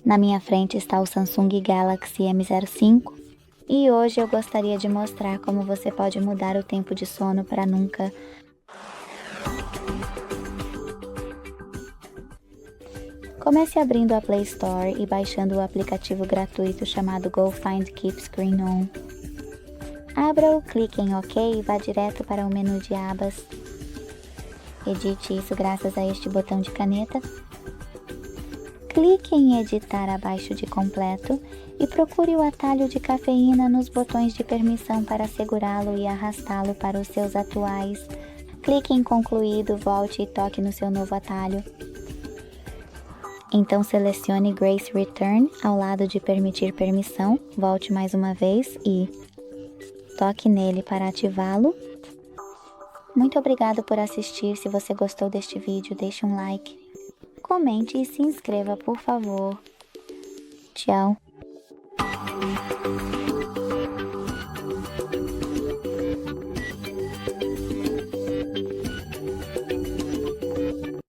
Na minha frente está o SAMSUNG Galaxy M05 e hoje eu gostaria de mostrar como você pode mudar o tempo de sono para nunca. Comece abrindo a Play Store e baixando o aplicativo gratuito chamado Go Find Keep Screen On. Abra-o, clique em OK e vá direto para o menu de abas. Edite isso graças a este botão de caneta. Clique em editar abaixo de completo e procure o atalho de cafeína nos botões de permissão para segurá-lo e arrastá-lo para os seus atuais. Clique em concluído, volte e toque no seu novo atalho. Então selecione Grace Return ao lado de permitir permissão, volte mais uma vez e toque nele para ativá-lo. Muito obrigado por assistir. Se você gostou deste vídeo, deixe um like, comente e se inscreva, por favor. Tchau.